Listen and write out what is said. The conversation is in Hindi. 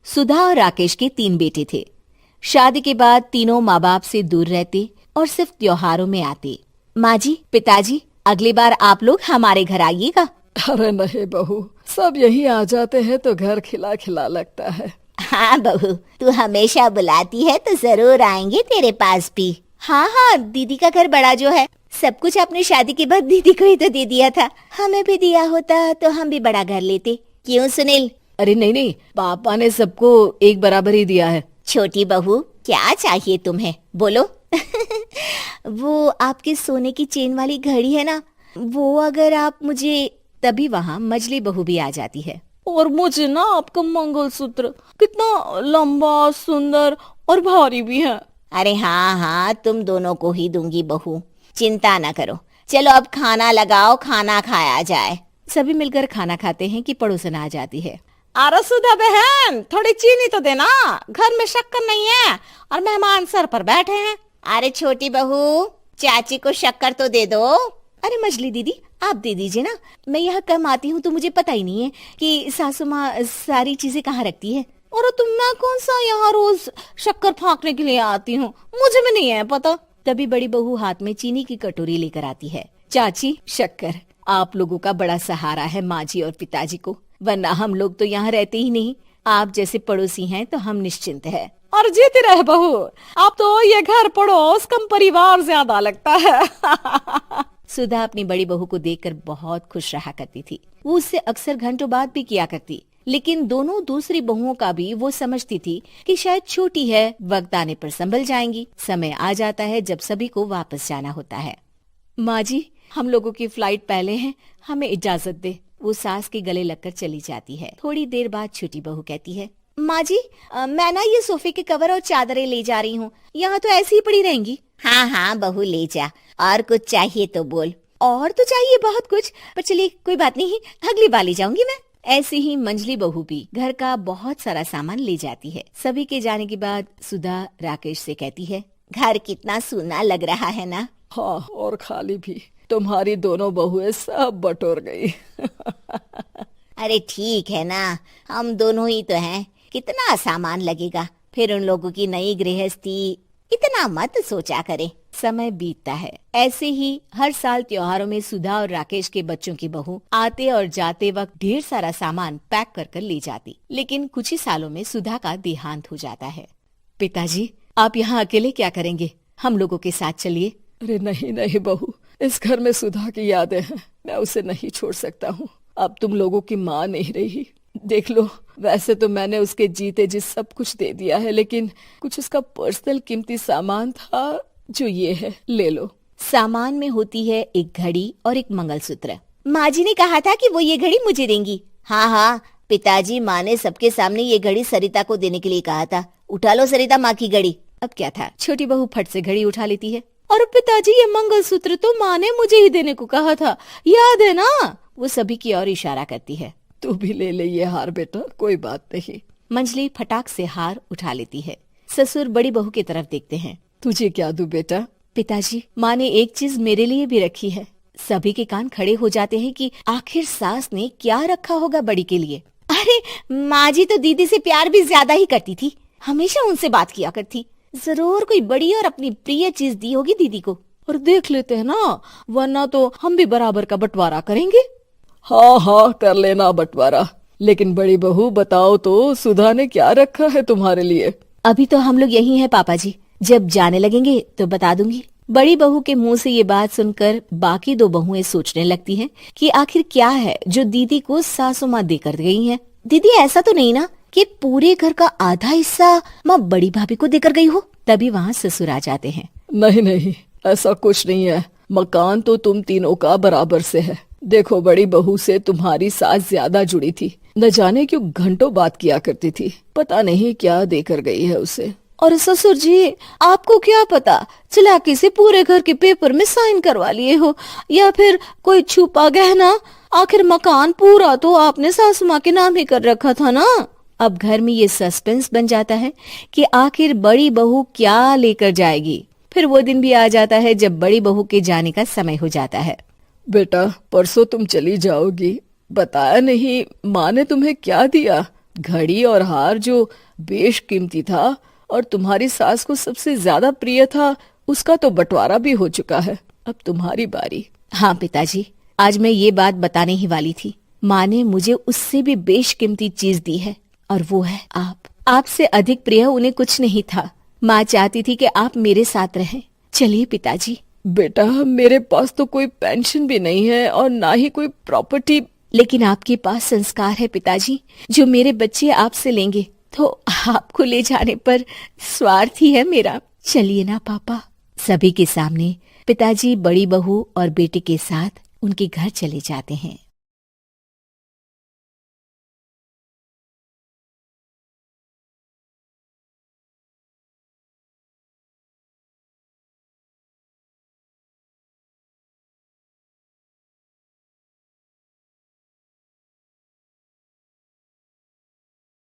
सुधा और राकेश के 3 बेटे थे। शादी के बाद तीनों माँ बाप से दूर रहते और सिर्फ त्योहारों में आते। माँ जी, पिताजी, अगली बार आप लोग हमारे घर आइएगा। अरे नहीं बहू, सब यहीं आ जाते हैं तो घर खिला खिला लगता है। हाँ बहू, तू हमेशा बुलाती है तो जरूर आएंगे तेरे पास भी। हाँ हाँ, दीदी का घर बड़ा जो है, सब कुछ आपने शादी के बाद दीदी को ही तो दे दिया था। हमें भी दिया होता तो हम भी बड़ा घर लेते। क्यों सुनील? अरे नहीं, पापा ने सबको एक बराबर ही दिया है। छोटी बहू, क्या चाहिए तुम्हें, बोलो। वो आपके सोने की चेन वाली घड़ी है ना, वो अगर आप मुझे। तभी वहाँ मजली बहू भी आ जाती है। और मुझे ना आपका मंगलसूत्र कितना लंबा, सुंदर और भारी भी है। अरे हाँ हाँ, तुम दोनों को ही दूंगी बहू, चिंता न करो। चलो अब खाना लगाओ, खाना खाया जाए। सभी मिलकर खाना खाते हैं कि पड़ोसन आ जाती है। अरे सुधा बहन, थोड़ी चीनी तो देना, घर में शक्कर नहीं है और मेहमान सर पर बैठे हैं। अरे छोटी बहू, चाची को शक्कर तो दे दो। अरे मजली दीदी, आप दे दीजिए ना, मैं यहाँ कम आती हूँ तो मुझे पता ही नहीं है कि सासू माँ सारी चीजें कहाँ रखती है। और तुम, मैं कौन सा यहाँ रोज शक्कर फाँकने के लिए आती हूँ, मुझे भी नहीं है पता। तभी बड़ी बहू हाथ में चीनी की कटोरी लेकर आती है। चाची, शक्कर आप लोगों का बड़ा सहारा है माँ जी और पिताजी को, वरना हम लोग तो यहाँ रहते ही नहीं। आप जैसे पड़ोसी हैं तो हम निश्चिंत है। और जीती रहे बहू, आप तो ये घर पड़ोस कम परिवार ज्यादा लगता है। सुधा अपनी बड़ी बहू को देखकर बहुत खुश रहा करती थी। वो उससे अक्सर घंटों बात भी किया करती, लेकिन दोनों दूसरी बहुओं का भी वो समझती थी कि शायद छोटी है, वक्त आने पर संभल जाएंगी। समय आ जाता है जब सभी को वापस जाना होता है। माँ जी, हम लोगों की फ्लाइट पहले है, हमें इजाजत दे। वो सास के गले लगकर चली जाती है। थोड़ी देर बाद छोटी बहू कहती है, माँ जी, मैं ना ये सोफे के कवर और चादरें ले जा रही हूँ, यहाँ तो ऐसी ही पड़ी रहेंगी। हाँ हाँ बहू, ले जा। और कुछ चाहिए तो बोल। और तो चाहिए बहुत कुछ, पर चलिए कोई बात नहीं, अगली बार ले जाऊंगी मैं। ऐसे ही मंजली बहू भी घर का बहुत सारा सामान ले जाती है। सभी के जाने के बाद सुधा राकेश से कहती है, घर कितना सूना लग रहा है ना। हाँ, और खाली भी। तुम्हारी दोनों बहुएं सब बटोर गई। अरे ठीक है ना, हम दोनों ही तो हैं, कितना सामान लगेगा। फिर उन लोगों की नई गृहस्थी, इतना मत सोचा करे। समय बीतता है। ऐसे ही हर साल त्योहारों में सुधा और राकेश के बच्चों की बहू आते और जाते वक्त ढेर सारा सामान पैक कर कर ले जाती। लेकिन कुछ ही सालों में सुधा का देहांत हो जाता है। पिताजी, आप यहाँ अकेले क्या करेंगे? हम लोगों के साथ चलिए। अरे नहीं बहू, इस घर में सुधा की यादें हैं, मैं उसे नहीं छोड़ सकता हूँ। अब तुम लोगों की माँ नहीं रही। देख लो, वैसे तो मैंने उसके जीते जी सब कुछ दे दिया है, लेकिन कुछ उसका पर्सनल कीमती सामान था जो ये है, ले लो। सामान में होती है एक घड़ी और एक मंगलसूत्र। माँ जी ने कहा था कि वो ये घड़ी मुझे देंगी। हाँ हाँ, पिताजी, माँ ने सबके सामने ये घड़ी सरिता को देने के लिए कहा था। उठा लो सरिता माँ की घड़ी। अब क्या था, छोटी बहू फट से घड़ी उठा लेती है। और पिताजी, ये मंगलसूत्र तो माँ ने मुझे ही देने को कहा था, याद है ना? वो सभी की ओर इशारा करती है। तू भी ले ले ये हार बेटा, कोई बात नहीं। मंजली फटाक से हार उठा लेती है। ससुर बड़ी बहू की तरफ देखते हैं। तुझे क्या दूं बेटा? पिताजी, माँ ने एक चीज मेरे लिए भी रखी है। सभी के कान खड़े हो जाते हैं कि आखिर सास ने क्या रखा होगा बड़ी के लिए। अरे माँ जी तो दीदी से प्यार भी ज्यादा ही करती थी, हमेशा उनसे बात किया करती। जरूर कोई बड़ी और अपनी प्रिय चीज दी होगी दीदी को। और देख लेते हैं ना, वरना तो हम भी बराबर का बंटवारा करेंगे। हाँ, कर लेना बंटवारा। लेकिन बड़ी बहू, बताओ तो, सुधा ने क्या रखा है तुम्हारे लिए? अभी तो हम लोग यही हैं पापा जी, जब जाने लगेंगे तो बता दूंगी। बड़ी बहू के मुंह से ये बात सुनकर बाकी 2 बहुएं सोचने लगती हैं कि आखिर क्या है जो दीदी को सासू माँ देकर गई हैं। दीदी, ऐसा तो नहीं ना कि पूरे घर का आधा हिस्सा माँ बड़ी भाभी को देकर गई हो? तभी वहाँ ससुर आ जाते हैं। नहीं, ऐसा कुछ नहीं है। मकान तो तुम तीनों का बराबर से है। देखो, बड़ी बहू से तुम्हारी सास ज्यादा जुड़ी थी, न जाने क्यों घंटों बात किया करती थी। पता नहीं क्या देकर गई है उसे। और ससुर जी, आपको क्या पता, चालाकी से पूरे घर के पेपर में साइन करवा लिए हो, या फिर कोई छुपा गहना। आखिर मकान पूरा तो आपने सासू माँ के नाम ही कर रखा था ना। अब घर में ये सस्पेंस बन जाता है कि आखिर बड़ी बहू क्या लेकर जाएगी। फिर वो दिन भी आ जाता है जब बड़ी बहू के जाने का समय हो जाता है। बेटा, परसों तुम चली जाओगी, बताया नहीं माँ ने तुम्हें क्या दिया? घड़ी और हार जो बेशकीमती था और तुम्हारी सास को सबसे ज्यादा प्रिय था, उसका तो बंटवारा भी हो चुका है। अब तुम्हारी बारी। हाँ पिताजी, आज मैं ये बात बताने ही वाली थी। माँ ने मुझे उससे भी बेशकीमती चीज दी है और वो है आप। आपसे अधिक प्रिय उन्हें कुछ नहीं था। माँ चाहती थी कि आप मेरे साथ रहें। चलिए पिताजी। बेटा, मेरे पास तो कोई पेंशन भी नहीं है और ना ही कोई प्रॉपर्टी। लेकिन आपके पास संस्कार है पिताजी, जो मेरे बच्चे आपसे लेंगे, तो आपको ले जाने पर स्वार्थ ही है मेरा। चलिए ना पापा। सभी के सामने पिताजी बड़ी बहू और बेटे के साथ उनके घर चले जाते हैं।